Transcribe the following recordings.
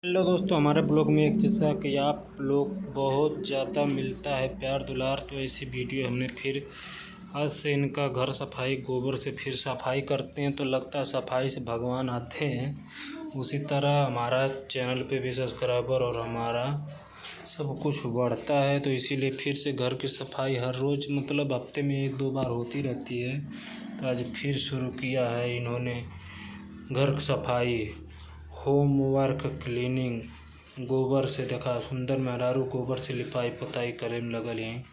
Hello दोस्तों, हमारे blog में एक जैसा कि आप लोग बहुत ज़्यादा मिलता है प्यार दुलार, तो ऐसी वीडियो हमने फिर आज से इनका घर सफाई गोबर से फिर सफाई करते हैं तो लगता है सफाई से भगवान आते हैं। उसी तरह हमारा चैनल पे भी सब्सक्राइबर और हमारा सब कुछ बढ़ता है, तो इसीलिए फिर से घर की सफाई हर रोज़ मतलब हफ्ते में 1-2 बार होती रहती है। तो आज फिर शुरू किया है इन्होंने घर की सफाई, होमवर्क क्लीनिंग। गोबर से देखा सुंदर मेहरारू गोबर से लिपाई पोताई करे में लगल हैं।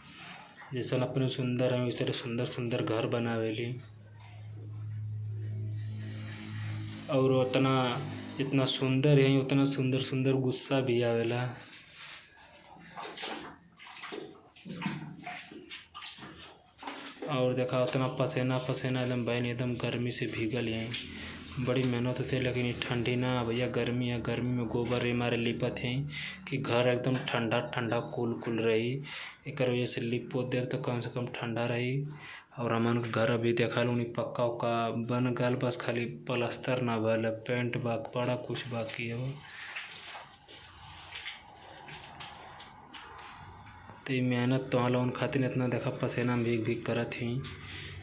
जैसन अपने सुंदर है वैसे सुंदर सुंदर घर बनावेली, और उतना जितना सुंदर है उतना सुंदर सुंदर गुस्सा भी आवेला। और देखा उतना पसीना पसीना एकदम बहन एकदम गर्मी से भीगल हैं। बड़ी मेहनत होती है, लेकिन ये ठंडी ना भैया गर्मी है। गर्मी में गोबर हमारे लिपत हैं कि घर एकदम ठंडा ठंडा कूल कूल रही। एक वजह से लिपो देर तो कम से कम ठंडा रही। और हमन के घर अभी देखा लूँ पक्का उक्का बन गल, बस खाली प्लास्टर ना भल, पेंट बड़ा कुछ बाकी है। तो ये मेहनत तो लोगन खातिर इतना देखा पसीना भीग भीग करत ही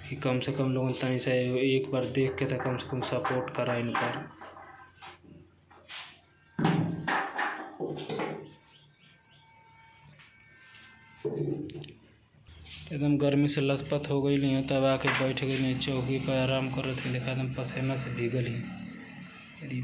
कि कम से कम लोगन तनी से एक बार देख के तो कम से कम सपोर्ट करा इन पर। एकदम गर्मी से लथपथ हो गई नहीं, तब आके बैठ गई नहीं चौकी पर आराम कर रहे थे। देखा एकदम पसीना से भीगल ही।